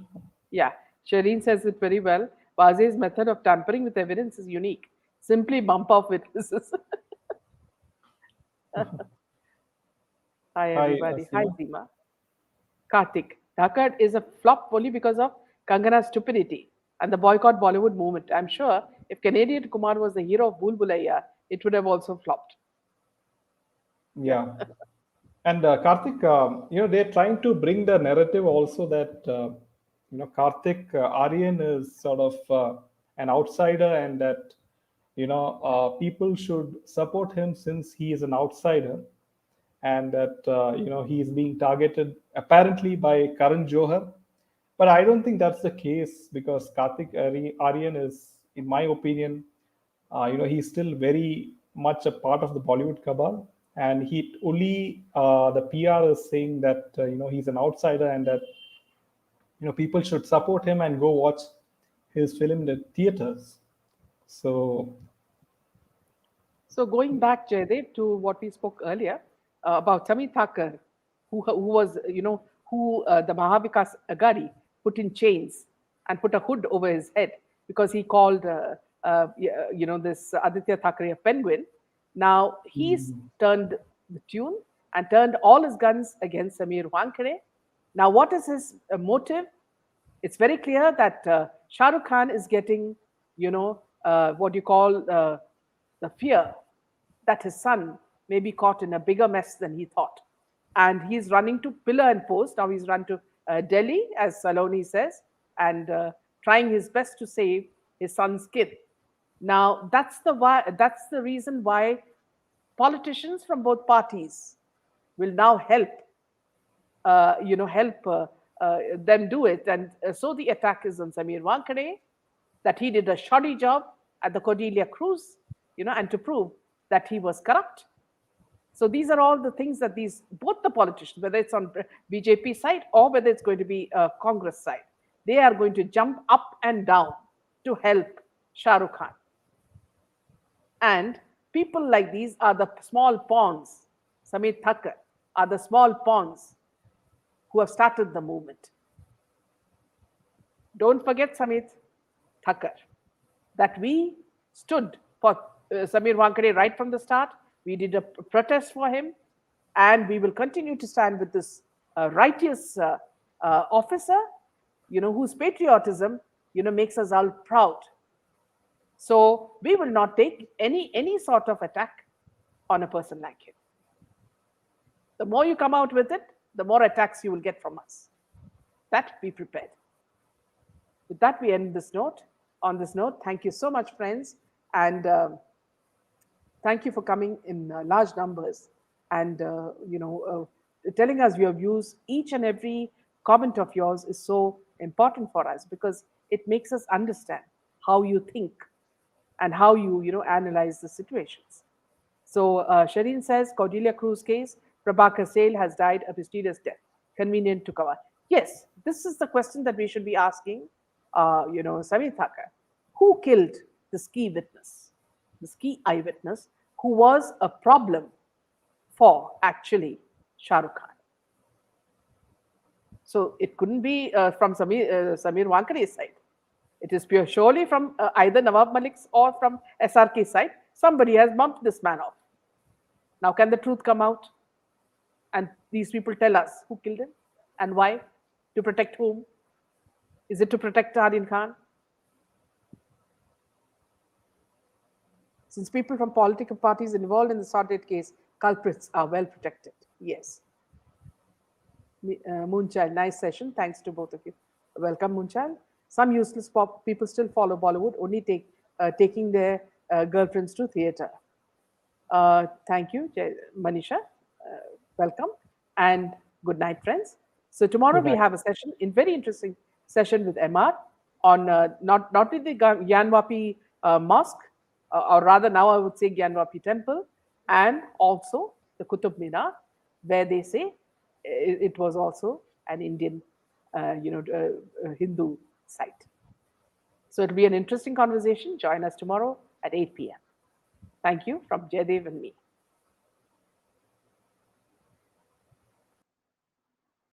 Yeah, Shireen says it very well. Waze's method of tampering with evidence is unique. Simply bump off witnesses. Hi, everybody. Hi, Seema. Karthik. Dhakkad is a flop only because of Kangana's stupidity and the boycott Bollywood movement. I'm sure if Canadian Kumar was the hero of Bhool Bhulaiya, it would have also flopped. Yeah. And Karthik, they're trying to bring the narrative also that, Karthik Aryan is sort of an outsider and that, people should support him since he is an outsider and that, he is being targeted apparently by Karan Johar. But I don't think that's the case because Karthik Aryan is, in my opinion, he's still very much a part of the Bollywood cabal. And he only the PR is saying that he's an outsider and that people should support him and go watch his film in the theaters. So going back, Jaydev, to what we spoke earlier about Sameet Thakur, who was who the Mahavikas Agadi put in chains and put a hood over his head because he called this Aditya Thackeray a penguin. Now he's turned the tune and turned all his guns against Sameer Wankhede. Now, what is his motive? It's very clear that Shah Rukh Khan is getting, what you call the fear that his son may be caught in a bigger mess than he thought. And he's running to pillar and post. Now he's run to Delhi, as Saloni says, and trying his best to save his son's kid. Now, that's the reason why politicians from both parties will now help them do it. And so the attack is on Sameer Wankhede, that he did a shoddy job at the Cordelia cruise, and to prove that he was corrupt. So these are all the things that both the politicians, whether it's on BJP side or whether it's going to be Congress side, they are going to jump up and down to help Shah Rukh Khan. And people like these are the small pawns. Sameet Thakur are the small pawns who have started the movement. Don't forget, Sameet Thakur, that we stood for Sameer Wankhede right from the start. We did a protest for him, and we will continue to stand with this righteous officer, whose patriotism, makes us all proud. So we will not take any sort of attack on a person like him. The more you come out with it, the more attacks you will get from us. That be prepared. With that, we end this note. On this note, thank you so much, friends, and thank you for coming in large numbers and telling us your views. Each and every comment of yours is so important for us because it makes us understand how you think and how you analyze the situations. So Shireen says Cordelia Cruz case, Prabhakar Sale has died a mysterious death. Convenient to cover. Yes, this is the question that we should be asking. Sameet Thakur, who killed this key witness, this key eyewitness, who was a problem for actually Shah Rukh Khan? So it couldn't be from Sameer Wankhede's side. It is surely from either Nawab Malik's or from SRK's side. Somebody has bumped this man off. Now, can the truth come out? And these people tell us who killed him and why? To protect whom? Is it to protect Tarin Khan? Since people from political parties involved in the Sordid case, culprits are well protected. Yes. Moonchild, nice session. Thanks to both of you. Welcome, Moonchild. Some useless people still follow Bollywood, only taking their girlfriends to theatre. Thank you, Manisha. Welcome and good night, friends. So tomorrow we have a session, in very interesting session with MR on not only the Gyanvapi mosque, or rather now I would say Gyanvapi temple, and also the Qutub Minar, where they say it was also an Indian, Hindu site. So it'll be an interesting conversation. Join us tomorrow at 8 p.m. Thank you from Jaydev and me.